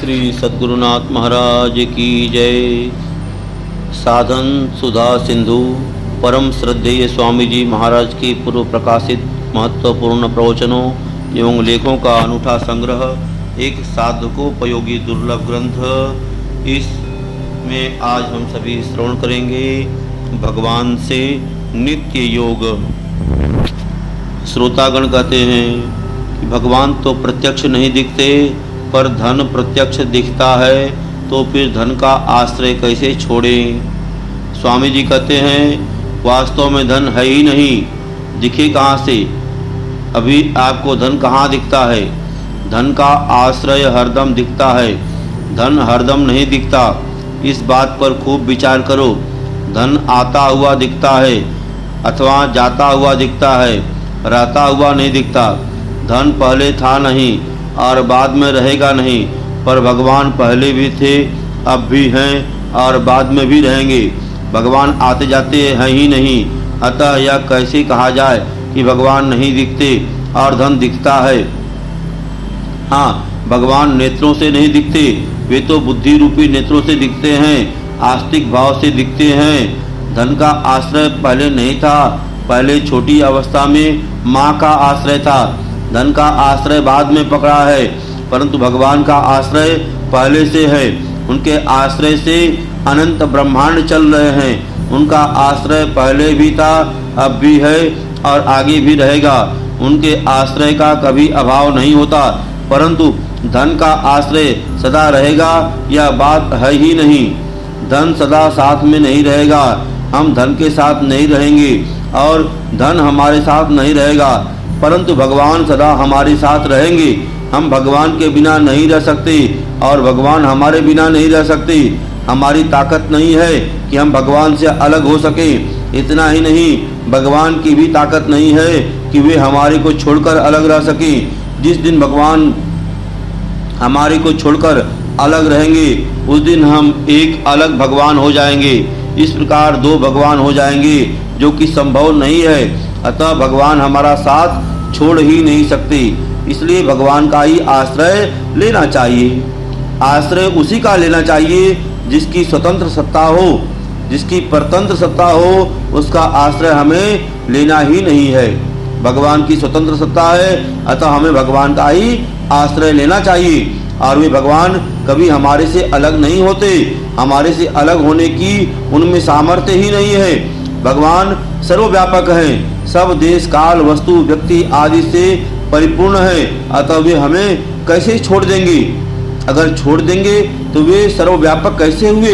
श्री सद्गुरुनाथ महाराज की जय। साधन सुधा सिंधु परम श्रद्धेय स्वामी जी महाराज की पूर्व प्रकाशित महत्वपूर्ण प्रवचनों एवं लेखों का अनूठा संग्रह एक साधकोपयोगी दुर्लभ ग्रंथ। इसमें आज हम सभी श्रवण करेंगे भगवान से नित्य योग। श्रोतागण कहते हैं कि भगवान तो प्रत्यक्ष नहीं दिखते, पर धन प्रत्यक्ष दिखता है, तो फिर धन का आश्रय कैसे छोड़ें। स्वामी जी कहते हैं वास्तव में धन है ही नहीं, दिखे कहाँ से। अभी आपको धन कहाँ दिखता है? धन का आश्रय हरदम दिखता है, धन हरदम नहीं दिखता। इस बात पर खूब विचार करो। धन आता हुआ दिखता है अथवा जाता हुआ दिखता है, रहता हुआ नहीं दिखता। धन पहले था नहीं और बाद में रहेगा नहीं, पर भगवान पहले भी थे, अब भी हैं और बाद में भी रहेंगे। भगवान आते जाते हैं ही नहीं, अतः यह कैसे कहा जाए कि भगवान नहीं दिखते और धन दिखता है। हाँ, भगवान नेत्रों से नहीं दिखते, वे तो बुद्धि रूपी नेत्रों से दिखते हैं, आस्तिक भाव से दिखते हैं। धन का आश्रय पहले नहीं था, पहले छोटी अवस्था में माँ का आश्रय था। धन का आश्रय बाद में पकड़ा है, परंतु भगवान का आश्रय पहले से है। उनके आश्रय से अनंत ब्रह्मांड चल रहे हैं। उनका आश्रय पहले भी था, अब भी है और आगे भी रहेगा। उनके आश्रय का कभी अभाव नहीं होता, परंतु धन का आश्रय सदा रहेगा यह बात है ही नहीं। धन सदा साथ में नहीं रहेगा, हम धन के साथ नहीं रहेंगे और धन हमारे साथ नहीं रहेगा, परंतु भगवान सदा हमारे साथ रहेंगे। हम भगवान के बिना नहीं रह सकते और भगवान हमारे बिना नहीं रह सकते। हमारी ताकत नहीं है कि हम भगवान से अलग हो सके। इतना ही नहीं, भगवान की भी ताकत नहीं है कि वे हमारे को छोड़कर अलग रह सके। जिस दिन भगवान हमारे को छोड़कर अलग रहेंगे, उस दिन हम एक अलग भगवान हो जाएंगे। इस प्रकार दो भगवान हो जाएंगे, जो कि संभव नहीं है। अतः भगवान हमारा साथ छोड़ ही नहीं सकते, इसलिए भगवान का ही आश्रय लेना चाहिए। आश्रय उसी का लेना चाहिए जिसकी स्वतंत्र सत्ता हो, जिसकी परतंत्र सत्ता हो, उसका आश्रय हमें लेना ही नहीं है। भगवान की स्वतंत्र सत्ता है, अतः हमें भगवान का ही आश्रय लेना चाहिए। और वे भगवान कभी हमारे से अलग नहीं होते, हमारे से अलग होने की उनमें सामर्थ्य ही नहीं है। भगवान सर्वव्यापक हैं, सब देश काल वस्तु व्यक्ति आदि से परिपूर्ण है, अतः वे हमें कैसे छोड़ देंगे। अगर छोड़ देंगे तो वे सर्वव्यापक कैसे हुए।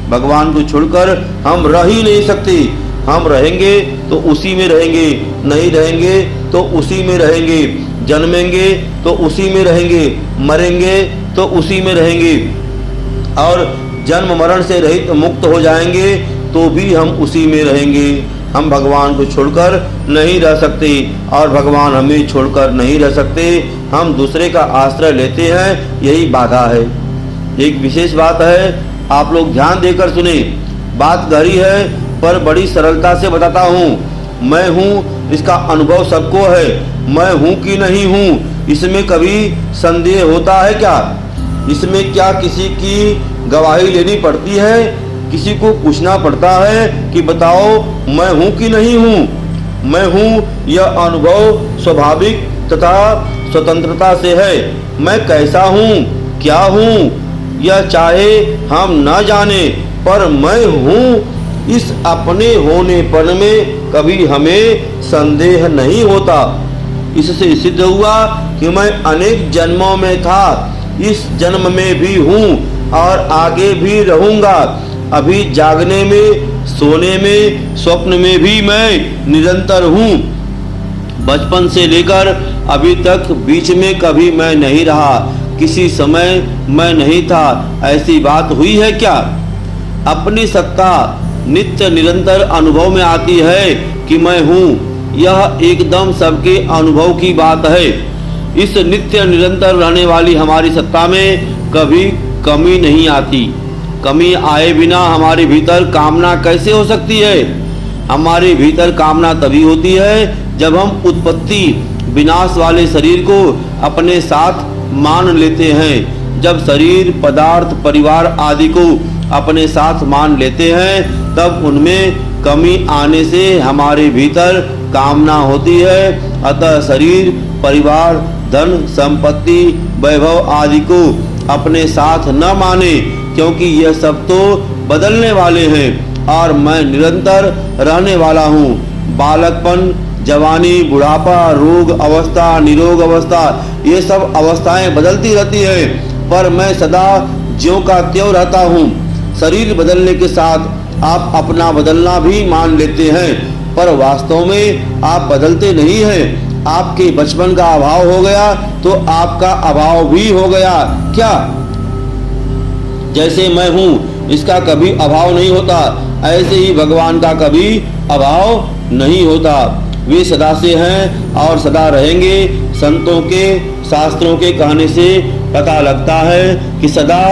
भगवान को छोड़कर हम रह ही नहीं सकते। हम रहेंगे तो उसी में रहेंगे, नहीं रहेंगे तो उसी में रहेंगे, जन्मेंगे तो उसी में रहेंगे, मरेंगे तो उसी में रहेंगे और जन्म मरण से रहित मुक्त हो जाएंगे तो भी हम उसी में रहेंगे। हम भगवान को छोड़कर नहीं रह सकते और भगवान हमें छोड़कर नहीं रह सकते। हम दूसरे का आश्रय लेते हैं, यही बाधा है। एक विशेष बात है, आप लोग ध्यान देकर सुने। बात गहरी है पर बड़ी सरलता से बताता हूँ। मैं हूँ इसका अनुभव सबको है, मैं हूँ कि नहीं हूँ इसमें कभी संदेह होता है क्या? इसमें क्या किसी की गवाही लेनी पड़ती है? किसी को पूछना पड़ता है कि बताओ मैं हूँ कि नहीं हूँ? मैं हूँ यह अनुभव स्वाभाविक तथा स्वतंत्रता से है। मैं कैसा हूँ, क्या हूँ, यह चाहे हम न जाने, पर मैं हूँ इस अपने होनेपन में कभी हमें संदेह नहीं होता। इससे सिद्ध हुआ कि मैं अनेक जन्मों में था, इस जन्म में भी हूँ और आगे भी रहूँगा। अभी जागने में, सोने में, स्वप्न में भी मैं निरंतर हूँ। बचपन से लेकर अभी तक बीच में कभी मैं नहीं रहा, किसी समय मैं नहीं था, ऐसी बात हुई है क्या? अपनी सत्ता नित्य निरंतर अनुभव में आती है कि मैं हूँ, यह एकदम सबके अनुभव की बात है। इस नित्य निरंतर रहने वाली हमारी सत्ता में कभी कमी नहीं आती। कमी आए बिना हमारे भीतर कामना कैसे हो सकती है? हमारे भीतर कामना तभी होती है जब हम उत्पत्ति विनाश वाले शरीर को अपने साथ मान लेते हैं। जब शरीर, पदार्थ, परिवार आदि को अपने साथ मान लेते हैं तब उनमें कमी आने से हमारे भीतर कामना होती है। अतः शरीर, परिवार, धन, संपत्ति, वैभव आदि को अपने साथ न माने, क्योंकि यह सब तो बदलने वाले हैं और मैं निरंतर रहने वाला हूँ। बालकपन, जवानी, बुढ़ापा, रोग अवस्था, निरोग अवस्था, ये सब अवस्थाएं बदलती रहती है, पर मैं सदा ज्यों का त्यों रहता हूँ। शरीर बदलने के साथ आप अपना बदलना भी मान लेते हैं, पर वास्तव में आप बदलते नहीं हैं। आपके बचपन का अभाव हो गया तो आपका अभाव भी हो गया। क्या जैसे मैं हूँ इसका कभी अभाव नहीं होता, ऐसे ही भगवान का कभी अभाव नहीं होता। वे सदा से हैं और सदा रहेंगे। संतों के, शास्त्रों के कहने से पता लगता है कि सदा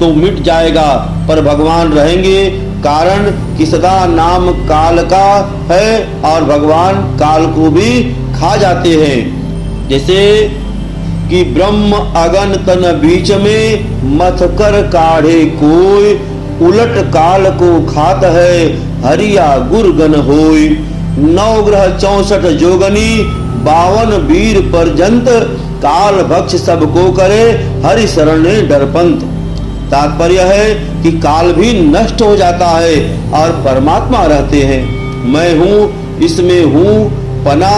तो मिट जाएगा पर भगवान रहेंगे, कारण कि सदा नाम काल का है और भगवान काल को भी खा जाते हैं। जैसे कि ब्रह्म अगन तन बीच में मथ कर काढ़े कोई, उलट काल को खात है हरिया गुरगन होय। 9 ग्रह 64 जोगनी 52 वीर परजंत, काल भक्ष सबको करे हरि शरणे डरपंत। तात्पर्य है कि काल भी नष्ट हो जाता है और परमात्मा रहते हैं। मैं हूँ, इसमें हूँ, पना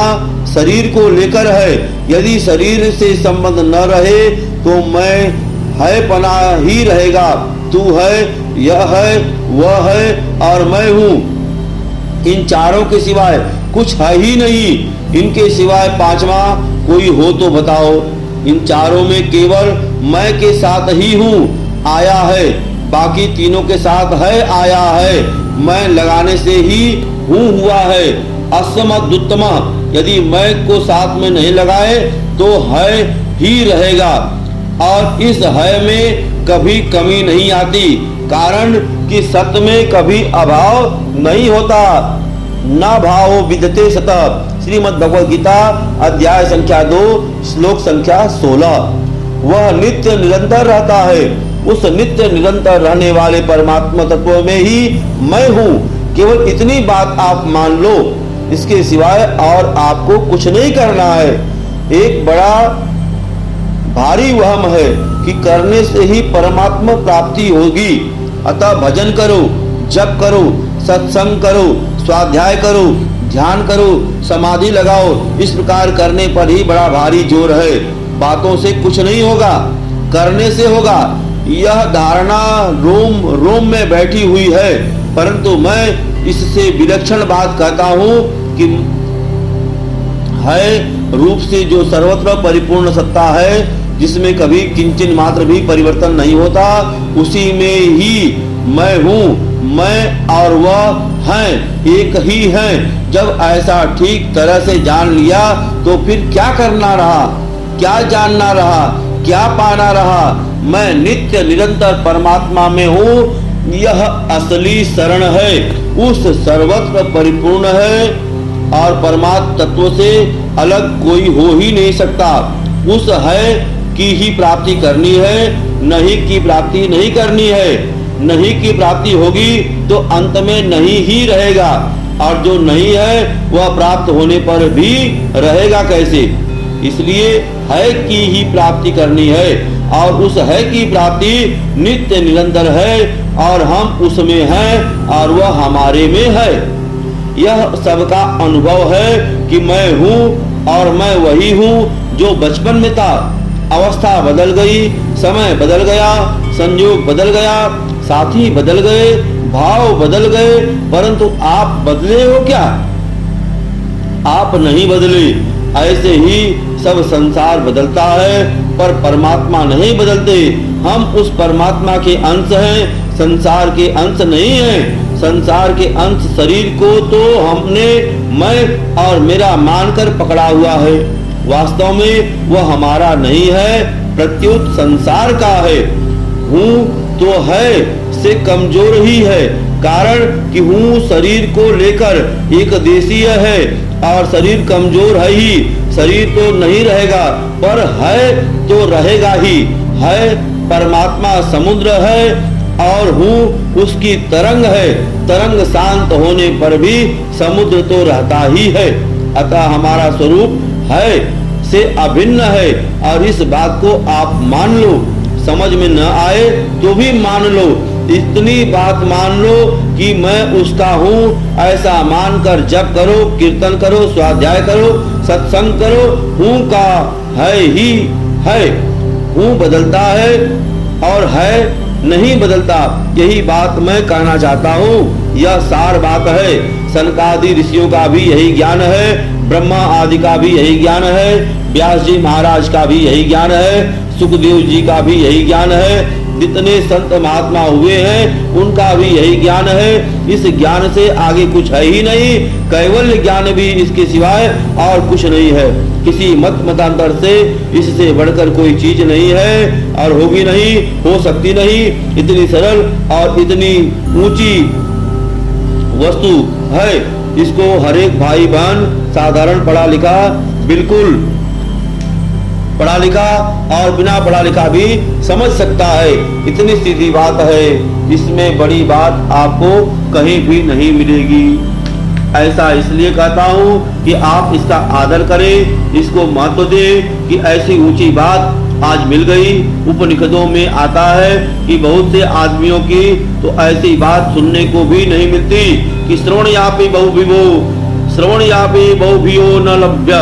शरीर को लेकर है। यदि शरीर से संबंध न रहे तो मैं है पना ही रहेगा। तू है, यह है, वह है और मैं हूँ। इन चारों के सिवाय कुछ है ही नहीं। इनके सिवाय पांचवा कोई हो तो बताओ। इन चारों में केवल मैं के साथ ही हूँ आया है, बाकी तीनों के साथ है आया है। मैं लगाने से ही हूँ हुआ है। असमदुत्तमा, यदि मैं को साथ में नहीं लगाए तो है ही रहेगा और इस है में कभी कमी नहीं आती, कारण कि सत्य में कभी अभाव नहीं होता। न भावो विद्यते सतः, श्रीमद् भगवद गीता अध्याय संख्या 2 श्लोक संख्या 16। वह नित्य निरंतर रहता है। उस नित्य निरंतर रहने वाले परमात्मा तत्व में ही मैं हूँ। केवल इतनी बात आप मान लो, इसके सिवाय और आपको कुछ नहीं करना है। एक बड़ा भारी वहम है कि करने से ही परमात्मा प्राप्ति होगी। अतः भजन करो, जप करो, सत्संग करो, स्वाध्याय करो, ध्यान करो, समाधि लगाओ। इस प्रकार करने पर ही बड़ा भारी जोर है। बातों से कुछ नहीं होगा, करने से होगा। यह धारणा रोम रोम में बैठी हुई है, परंतु मैं इससे विलक्षण बात कहता हूँ कि है रूप से जो सर्वत्र परिपूर्ण सत्ता है, जिसमें कभी किंचन मात्र भी परिवर्तन नहीं होता, उसी में ही मैं हूँ। मैं और वह हैं एक ही हैं। जब ऐसा ठीक तरह से जान लिया तो फिर क्या करना रहा, क्या जानना रहा, क्या पाना रहा। मैं नित्य निरंतर परमात्मा में हूँ। यह असली शरण है, उस सर्वत्र परिपूर्ण है और परमात्म तत्व से अलग कोई हो ही नहीं सकता। उस है की ही प्राप्ति करनी है, नहीं की प्राप्ति नहीं करनी है। नहीं की प्राप्ति होगी तो अंत में नहीं ही रहेगा, और जो नहीं है वह प्राप्त होने पर भी रहेगा कैसे। इसलिए है की ही प्राप्ति करनी है और उस है की प्राप्ति नित्य निरंतर है और हम उसमें हैं और वह हमारे में है। यह सबका अनुभव है कि मैं हूँ और मैं वही हूँ जो बचपन में था। अवस्था बदल गई, समय बदल गया, संयोग बदल गया, साथी बदल गए, भाव बदल गए, परंतु आप बदले हो क्या? आप नहीं बदले। ऐसे ही सब संसार बदलता है पर परमात्मा नहीं बदलते। हम उस परमात्मा के अंश हैं, संसार के अंश नहीं हैं। संसार के अंश शरीर को तो हमने मैं और मेरा मानकर पकड़ा हुआ है। वास्तव में वह हमारा नहीं है, प्रत्युत संसार का है। हूँ तो है से कमजोर ही है, कारण कि हूँ शरीर को लेकर एक देशीय है और शरीर कमजोर है ही। शरीर तो नहीं रहेगा पर है तो रहेगा ही। है परमात्मा समुद्र है और हूँ उसकी तरंग है। तरंग शांत होने पर भी समुद्र तो रहता ही है। अतः हमारा स्वरूप है से अभिन्न है और इस बात को आप मान लो। समझ में न आए तो भी मान लो। इतनी बात मान लो कि मैं उसका हूँ, ऐसा मानकर जप करो, कीर्तन करो, स्वाध्याय करो, सत्संग करो। हूँ का है ही है, हूँ बदलता है और है नहीं बदलता। यही बात मैं कहना चाहता हूँ। यह सार बात है। सनकादि ऋषियों का भी यही ज्ञान है, ब्रह्मा आदि का भी यही ज्ञान है, व्यास जी महाराज का भी यही ज्ञान है, सुखदेव जी का भी यही ज्ञान है, जितने संत महात्मा हुए हैं उनका भी यही ज्ञान है। इस ज्ञान से आगे कुछ है ही नहीं। कैवल्य ज्ञान भी इसके सिवाय और कुछ नहीं है। किसी मत मतांतर से इससे बढ़कर कोई चीज नहीं है और होगी नहीं, हो सकती नहीं। इतनी सरल और इतनी ऊंची वस्तु है, इसको हर एक भाई बहन साधारण पढ़ा लिखा, बिल्कुल पढ़ा लिखा और बिना पढ़ा लिखा भी समझ सकता है। इतनी सीधी बात है, इसमें बड़ी बात आपको कहीं भी नहीं मिलेगी। ऐसा इसलिए कहता हूँ कि आप इसका आदर करें, इसको महत्व दें कि ऐसी ऊंची बात आज मिल गई। उपनिषदों में आता है कि बहुत से आदमियों की तो ऐसी बात सुनने को भी नहीं मिलती कि श्रवण यापी बहुविभो, श्रवण यापी बहुभियो न लभ्य।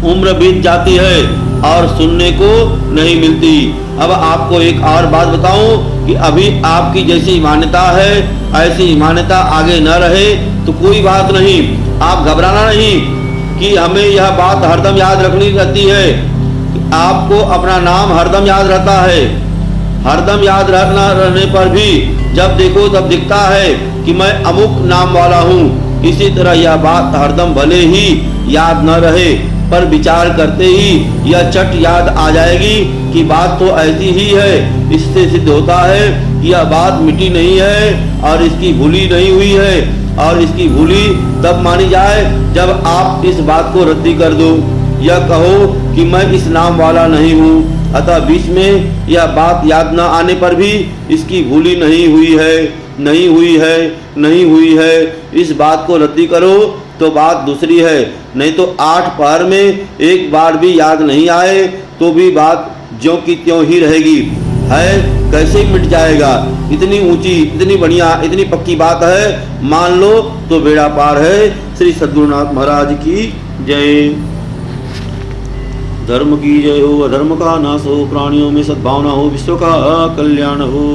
उम्र बीत जाती है और सुनने को नहीं मिलती। अब आपको एक और बात बताऊं कि अभी आपकी जैसी मान्यता है ऐसी मान्यता आगे न रहे तो कोई बात नहीं, आप घबराना नहीं कि हमें यह बात हरदम याद रखनी रहती है। आपको अपना नाम हरदम याद रहता है। हरदम याद रखना रहने पर भी जब देखो तब दिखता है कि मैं अमुक नाम वाला हूँ। इसी तरह यह बात हरदम भले ही याद न रहे पर विचार करते ही यह चट याद आ जाएगी कि बात तो ऐसी ही है। इससे सिद्ध होता है कि यह बात मिटी नहीं है और इसकी भूली नहीं हुई है, और इसकी भूली तब मानी जाए जब आप इस बात को रद्दी कर दो। यह कहो कि मैं इस नाम वाला नहीं हूँ। अतः बीच में यह बात याद न आने पर भी इसकी भूली नहीं हुई है, नहीं हुई है, नहीं हुई है। इस बात को रद्दी करो तो बात दूसरी है। नहीं तो 8 पहर में एक बार भी याद नहीं आए तो भी बात ज्यों की त्यों ही रहेगी। है कैसे मिट जाएगा। इतनी ऊंची, इतनी बढ़िया, इतनी पक्की बात है, मान लो तो बेड़ा पार है। श्री सद्गुरुनाथ महाराज की जय। धर्म की जय हो, अधर्म का नाश हो, प्राणियों में सद्भावना हो, विश्व का कल्याण हो।